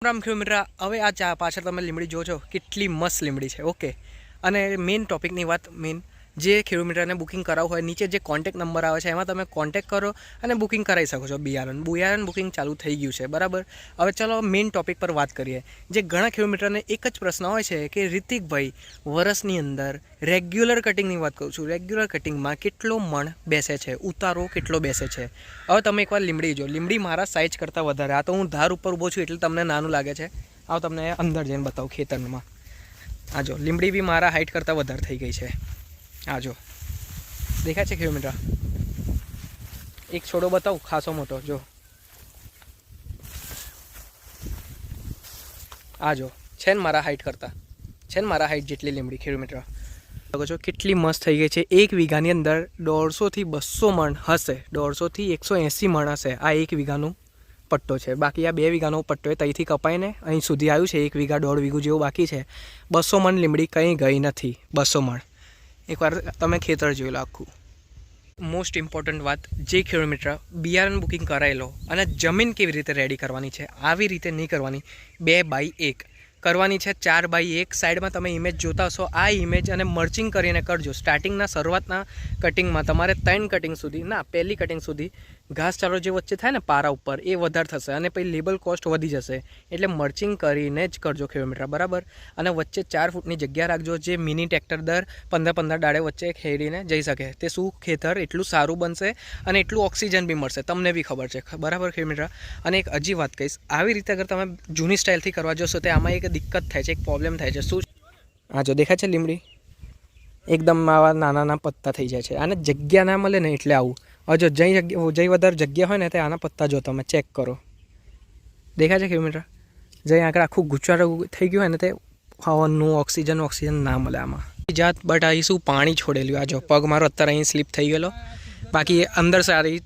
રામ ખેડૂત મિત્ર, હવે આ ચા પાછળ તમે લીમડી જોજો કેટલી મસ્ત લીમડી છે. ઓકે, અને મેઇન ટોપિકની વાત જે ખેડૂત મિત્રને બુકિંગ કરાવવું હોય નીચે જે કોન્ટેક્ટ નંબર આવે છે એમાં તમે કોન્ટેક્ટ કરો અને બુકિંગ કરાવી શકો છો. બિયારણ બુકિંગ ચાલુ થઈ ગયું છે, બરાબર. હવે ચાલો મેઇન ટોપિક પર વાત કરીએ. જે ઘણા ખેડૂત મિત્રને એક જ પ્રશ્ન હોય છે કે રિતિકભાઈ, વરસની અંદર રેગ્યુલર કટિંગની વાત કરું છું, રેગ્યુલર કટિંગમાં કેટલો મણ બેસે છે, ઉતારો કેટલો બેસે છે. હવે તમે એકવાર લીમડી જો, લીમડી મારા સાઇઝ કરતાં વધારે. આ તો હું ધાર ઉપર ઊભો છું એટલે તમને નાનું લાગે છે. આવ તમને અંદર જઈને બતાવું ખેતરમાં. આ જો લીમડી બી મારા હાઇટ કરતાં વધારે થઈ ગઈ છે. આ જો દેખાય છે ખેડૂત મિત્ર, એક છોડો બતાવું ખાસો મોટો. જો આ જો છે ને મારા હાઇટ કરતાં, છે ને મારા હાઇટ જેટલી લીમડી ખેડૂત મિત્ર. જો કેટલી મસ્ત થઈ ગઈ છે. એક વીઘાની અંદર 150 થી 200 મણ હશે, 150 થી 180 મણ હશે. આ એક વીઘાનું પટ્ટો છે. બાકી આ 2 વીઘાનો પટ્ટો એ ત્યાંથી કપાઈને અહીં સુધી આવ્યું છે. 1 વીઘા 1.5 વીઘું જેવું બાકી છે. 200 મણ લીમડી કંઈ ગઈ નથી. 200 મણ એકવાર તમે ખેતર જોઈ લો આખું. મોસ્ટ ઇમ્પોર્ટન્ટ વાત, જે ખેડૂત મિત્ર બિયારણ બુકિંગ કરાવી લો અને જમીન કેવી રીતે રેડી કરવાની છે, આવી રીતે નહીં કરવાની. 2x1 કરવાની છે, 4x1. સાઈડમાં તમે ઇમેજ જોતા હશો, આ ઇમેજ અને મર્ચિંગ કરીને કરજો. સ્ટાર્ટિંગના શરૂઆતના કટિંગમાં તમારે 3 કટિંગ સુધી ના, પહેલી કટિંગ સુધી ઘાસચારો જે વચ્ચે થાય ને પારા ઉપર, એ વધારે થશે અને પછી લેબલ કોસ્ટ વધી જશે. એટલે મર્ચિંગ કરીને જ કરજો ખેડૂત મિત્ર, બરાબર. અને વચ્ચે 4 ફૂટની જગ્યા રાખજો, જે મિની ટ્રેક્ટર દર 15 દાડે વચ્ચે ખેડીને જઈ શકે. તે શું ખેતર એટલું સારું બનશે અને એટલું ઓક્સિજન બી મળશે, તમને બી ખબર છે, બરાબર ખેડૂત મિત્ર. અને એક હજી વાત કહીશ, આવી રીતે અગર તમે જૂની સ્ટાઇલથી કરવા જશો તો આમાં એક દિક્કત થાય છે, એક પ્રોબ્લેમ થાય છે. શું? આ જો દેખાય છે લીમડી, એકદમ આવા નાના પત્તા થઈ જાય છે. આને જગ્યા ના મળે ને એટલે આવું. હવે જો જઈ વધારે જગ્યા હોય ને તે આના પત્તા જો તમે ચેક કરો, દેખાય છે ખેડૂત મિત્ર. જઈ આગળ આખું ગુચ્ચારું થઈ ગયું હોય ને તે હવાનું ઓક્સિજન ના મળે આમાં જાત. બટ અહીં શું પાણી છોડેલું. આ જો પગ મારો અત્યારે અહીં સ્લીપ થઈ ગયેલો. બાકી અંદર સારી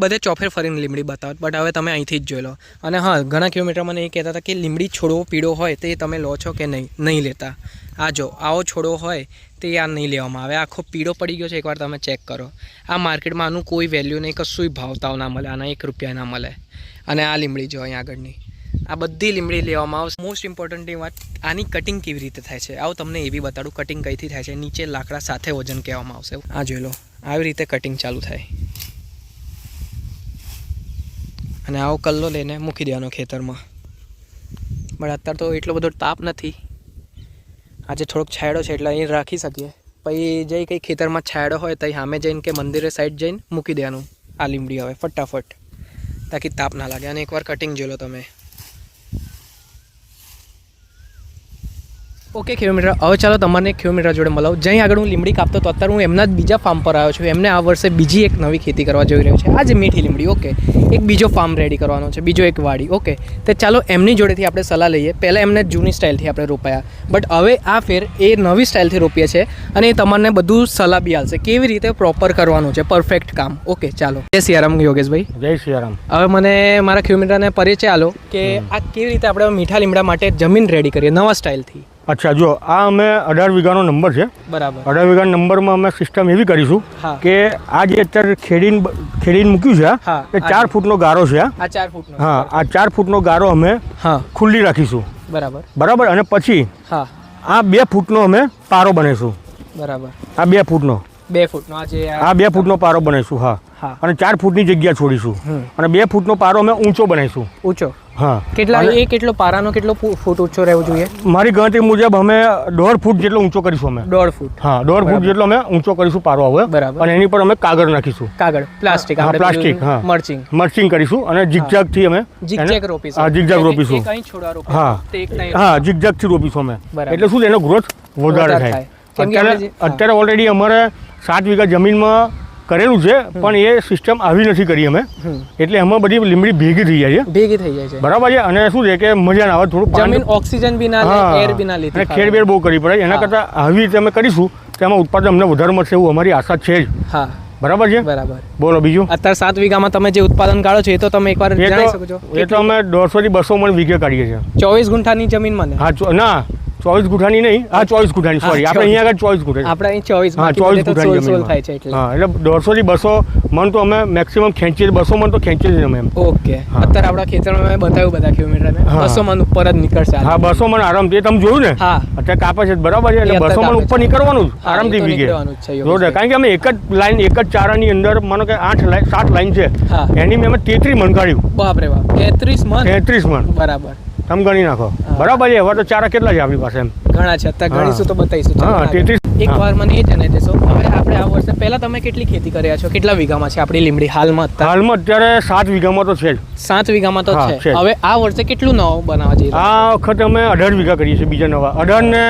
બધે ચોફેર ફરીને લીમડી બતાવો. બટ હવે તમે અહીંથી જ જોઈ લો. અને હા, ઘણા કિલોમીટર મને એ કહેતા હતા કે લીમડી છોડવો પીળો હોય તે તમે લો છો કે નહીં લેતા. આ જો આવો છોડવો હોય તે આ નહીં લેવામાં આવે. આખો પીળો પડી ગયો છે, એકવાર તમે ચેક કરો. આ માર્કેટમાં આનું કોઈ વેલ્યુ નહીં, કશું ભાવતાવ ના મળે, આના 1 રૂપિયા ના મળે. અને આ લીમડી જો અહીં આગળની, આ બધી લીમડી લેવામાં આવશે. મોસ્ટ ઇમ્પોર્ટન્ટની વાત, આની કટિંગ કેવી રીતે થાય છે આવું તમને એ બી બતાડું. કટિંગ કઈથી થાય છે, નીચે લાકડા સાથે વજન કહેવામાં આવશે. આ જોઈ લો, આવી રીતે કટિંગ ચાલુ થાય અને આવો કલ્લો લઈને મૂકી દેવાનો ખેતરમાં. પણ અત્યારે તો એટલો બધો તાપ નથી, આજે થોડોક છાંયડો છે એટલે અહીં રાખી શકીએ. પછી જઈ કંઈ ખેતરમાં છાંયડો હોય તો સામે જઈને કે મંદિરે સાઈડ જઈને મૂકી દેવાનું આ લીમડી હવે ફટાફટ, તાકી તાપ ના લાગે. અને એકવાર કટિંગ જોઈ લો તમે. ઓકે ખેડૂત મિત્ર, હવે ચાલો તમને ખેડૂત મિત્ર જોડે મળાવું. જ્યાં આગળ હું લીમડી કાપતો હતો, અત્યારે હું એમના જ બીજા ફાર્મ પર આવ્યો છું. એમને આ વર્ષે બીજી એક નવી ખેતી કરવા જઈ રહ્યો છે. આજે મીઠી લીમડી. ઓકે, એક બીજો ફાર્મ રેડી કરવાનો છે, બીજો એક વાડી. ઓકે, તો ચાલો એમની જોડેથી આપણે સલાહ લઈએ. પહેલાં એમને જૂની સ્ટાઇલથી આપણે રોપાયા, બટ હવે આ ફેર એ નવી સ્ટાઇલથી રોપીએ છીએ અને એ તમને બધું સલાહ બી આપશે કેવી રીતે પ્રોપર કરવાનું છે, પરફેક્ટ કામ. ઓકે ચાલો. જય સિયારામ યોગેશભાઈ. જય સિયારામ. હવે મને મારા ખેડૂત મિત્રને પરિચય આલો કે આ કેવી રીતે આપણે મીઠા લીમડા માટે જમીન રેડી કરીએ નવા સ્ટાઇલથી. અચ્છા, જો આ અમે 18 વીઘાનો નંબર છે, બરાબર. 18 વીઘાના નંબરમાં અમે સિસ્ટમ એવી કરીશું કે આ જે અત્યારે ખેડીને મૂક્યું છે એ 4 ફૂટનો ગારો છે. આ 4 ફૂટનો, હા, આ 4 ફૂટનો ગારો અમે ખુલ્લી રાખીશું, બરાબર. અને પછી આ 2 ફૂટનો અમે પારો બનાવીશું, બરાબર. આ 2 ફૂટનો 2 ફૂટનો પારો બનાવીશું. હા, અને 4 ફૂટની જગ્યા છોડીશું અને 2 ફૂટનો પારો અમે ઊંચો બનાવીશું. ઊંચો? હા. કેટલો પારાનો કેટલો ફૂટ ઊંચો રહેવો જોઈએ? મારી ગણતરી મુજબ અમે 1.5 ફૂટ જેટલો ઊંચો કરીશું. અમે 1.5 ફૂટ? હા, 1.5 ફૂટ જેટલો અમે ઊંચો કરીશું પારો હવે, બરાબર. અને એની પર અમે કાગળ નાખીશું. કાગળ, પ્લાસ્ટિક, હા, મર્ચિંગ કરીશું અને ઝિગઝેગ થી અમે ઝિગઝેગ રોપીશું. હા, ઝિગઝેગ રોપીશું. હા, ઝિગઝેગ થી રોપીશું અમે. એટલે શું એનો ગ્રોથ વધારે થાય. અત્યારે ઓલરેડી અમારે 7 વીઘા જમીનમાં કરેલું છે, પણ એ સિસ્ટમ આવી નથી કરી અમે, એટલે એમાં બધી લીમડી ભેગી થઈ જાય છે, બરાબર છે. અને શું છે કે મજા ના આવે, થોડું જમીન ઓક્સિજન બી ના લે, એર બી ના લે, અને ખેડબેર બહુ કરવી પડે. એના કરતાં આવી રીતે અમે કરીશું તો એમાં ઉત્પાદન અમને વધારે મળશે એવું અમારી આશા છે જ. હા, બરાબર છે, બરાબર. બોલો બીજું. અત્યારે 7 વીઘામાં તમે જે ઉત્પાદન કાઢો છો એ તો તમે એકવાર જણાવી શકો છો? એ તો અમે 150 થી 200 મણ વીઘે કાઢીએ છીએ. 24 ગુંઠાની જમીનમાં? હા, ના, 24 ગુઠાની નહીં, આ 24 ગુઠાની, સોરી, આપણે અહીંયા આગળ 24 ગુઠાની, આપણે અહીં 24, હા 24 ગુઠાની જમીન થાય છે એટલે. હા, એટલે 150 થી 200 મણ તો અમે મેક્સિમમ ખેંચીએ, 200 મણ તો ખેંચીએ જ અમે એમ. ઓકે, અત્યારે આપણા ખેતરમાં મેં બતાવ્યું બધા કિલોમીટર મેં 200 મણ ઉપર જ નીકળશે. હા 200 મણ આરામથી, તમે જોયું ને? હા, અત્યારે કાપે છે બરાબર છે, એટલે 200 મણ ઉપર નીકળવાનું જ આરામથી વીઘે. જોરદાર, કારણ કે અમે એક જ લાઈન, એક જ ચારાની અંદર માનો કે 7 લાઈન છે, એની મેં 33 મણ કાઢ્યું. બાપ રે બાપ, 33 મણ. બરાબર, તમે ગણી નાખો. બરાબર છે. હવે તો ચારા કેટલા છે આપણી પાસે? એમ ઘણા છે, અત્યારે ગણીશું તો બતાવીશું. હા 33. એક વાર મને એ જણાવી દેશો, હવે આપણે આ વર્ષે પહેલા તમે કેટલી ખેતી કર્યા છો, કેટલા વીઘામાં છે આપણી લીમડી હાલમાં? અત્યારે 7 વીઘામાં તો છે જ. 7 વીઘામાં તો છે. હવે આ વર્ષે કેટલું નવું બનાવવા જઈ રહ્યા? આ વખતે અમે 18 વીઘા કરીએ છીએ, બીજા નવા 18 ને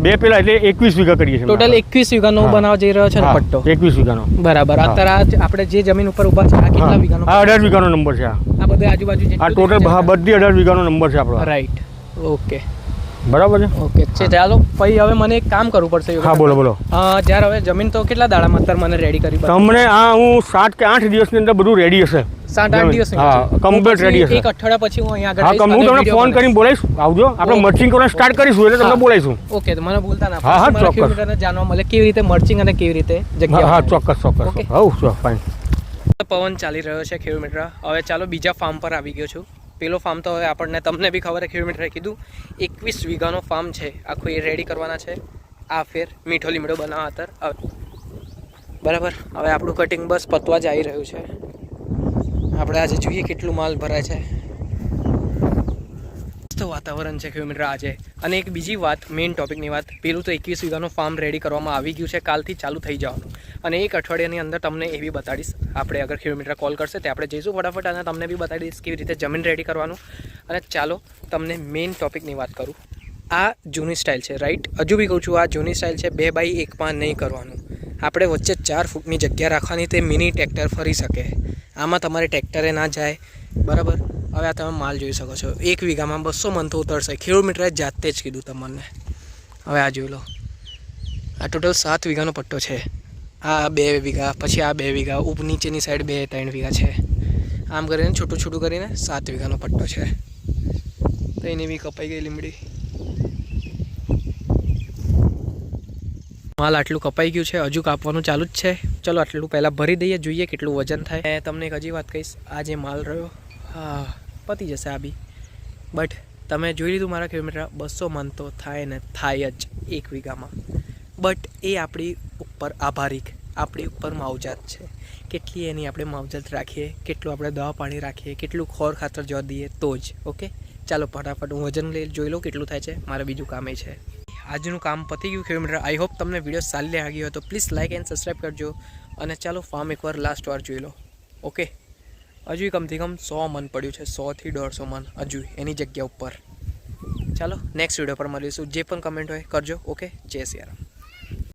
2 પેલા એટલે 21 વીઘા કરીએ છીએ. ટોટલ 21 વીઘા નવું બનાવવા જઈ રહ્યો છે ને પટ્ટો? 21 વીઘાનો. બરાબર. અત્યારે આપણે જે જમીન ઉપર ઉભા છે આ કેટલા વીઘાનો? આ 18 વીઘાનો નંબર છે. આ બધે આજુબાજુ આ ટોટલ બધી 18 વીઘાનો નંબર છે આપણો. રાઈટ. ઓકે, બરાબર છે. ઓકે છે. ચાલો પછી હવે મને એક કામ કરવું પડશે. હા બોલો બોલો. જ્યારે હવે જમીન તો કેટલા દાડામાં અત્યારે મને રેડી કરી? તમને હું 7 કે 8 દિવસની અંદર બધું રેડી હશે. 7-8 દિવસ? હા, કમ્પ્લીટ રેડી હશે. એક અઠવાડિયા પછી હું અહીંયા આગળ હા, હું તમને ફોન કરીને બોલાવીશ. આવજો, આપણે મર્ચિંગ કરવાનું સ્ટાર્ટ કરીશું એટલે તમને બોલાવીશું. ઓકે, તો મને ભૂલતા ના. હા હા, ચોક્કસ. જાણવા મળે કેવી રીતે મર્ચિંગ અને કેવી રીતે જગ્યા. હા ચોક્કસ ચોક્કસ. હા ફાઇન. પવન ચાલી રહ્યો છે કિલોમીટર. હવે ચાલો બીજા ફાર્મ પર આવી ગયો છું. પેલો ફાર્મ તો હવે આપણને, તમને બી ખબર છે, કિલોમીટરે કીધું 21 વીઘાનો ફાર્મ છે આખું, એ રેડી કરવાના છે આ ફેર મીઠો લીમડો બનાવવા અત્યારે. બરાબર, હવે આપણું કટિંગ બસ પતવા જ આવી રહ્યું છે. આપણે આજે જોઈએ કેટલું માલ ભરાય છે. મસ્ત વાતાવરણ છે કિલોમીટર આજે. અને એક બીજી વાત, મેઇન ટોપિકની વાત, પેલું તો 21 વીઘાનું ફાર્મ રેડી કરવામાં આવી ગયું છે, કાલથી ચાલુ થઈ જવાનું. અને એક અઠવાડિયાની અંદર તમને એવી બતાડીશ, આપણે અગર કિલોમીટર કોલ કરશે તે આપણે જઈશું ફટાફટ અને તમને બી બતાવી દઈશ કેવી રીતે જમીન રેડી કરવાનું. અને ચાલો તમને મેઇન ટોપિકની વાત કરું. આ જૂની સ્ટાઇલ છે, રાઈટ? હજુ બી કહું છું, આ જૂની સ્ટાઇલ છે. 2x1 નહીં કરવાનું. આપણે વચ્ચે 4 ફૂટની જગ્યા રાખવાની, તે મિની ટ્રેક્ટર ફરી શકે. આમાં તમારે ટ્રેક્ટરે ના જાય. બરાબર. હવે આ તમે માલ જોઈ શકો છો, 1 વીઘામાં 200 મણ તો ઉતરશે. કિલોમીટરે જાતે જ કીધું તમને. હવે આ જોઈ લો, આ ટોટલ 7 વીઘાનો પટ્ટો છે. આ 2 વીઘા, પછી આ 2 વીઘા, નીચેની સાઈડ 2-3 વીઘા છે. આમ કરીને છોટું છોટું કરીને 7 વીઘાનો પટ્ટો છે. તો એની બી કપાઈ ગઈ લીમડી. માલ આટલું કપાઈ ગયું છે, હજુ કાપવાનું ચાલુ જ છે. ચલો આટલું પહેલાં ભરી દઈએ, જોઈએ કેટલું વજન થાય. તમને એક હજી વાત કહીશ, આ જે માલ રહ્યો, હા પતી જશે આ બી. બટ તમે જોઈ લીધું મારા કિલોમીટર, 200 મણ તો થાય ને થાય જ 1 વીઘામાં. બટ એ આપણી ઉપર આભારિક, આપણી ઉપર માવજાત છે. કેટલી એની આપણે માવજત રાખીએ, કેટલું આપણે દવા પાણી રાખીએ, કેટલું ખોર ખાતર જવા દઈએ તો જ. ઓકે, ચાલો ફટાફટ હું વજન લઈ જોઈ લઉં કેટલું થાય છે. મારે બીજું કામ એ છે. આજનું કામ પતી ગયું કિલોમીટર. આઈ હોપ તમને વિડીયો સારી લાગી હોય તો પ્લીઝ લાઇક એન્ડ સબસ્ક્રાઈબ કરજો. અને ચાલો ફાર્મ એકવાર લાસ્ટ વાર જોઈ લો. ઓકે, હજુ કમથી કમ 100 મણ પડ્યું છે, 100 થી 150 મણ હજુ એની જગ્યા ઉપર. ચાલો નેક્સ્ટ વિડીયો પર મળીશું. જે પણ કમેન્ટ હોય કરજો. ઓકે, જય સિયારામ.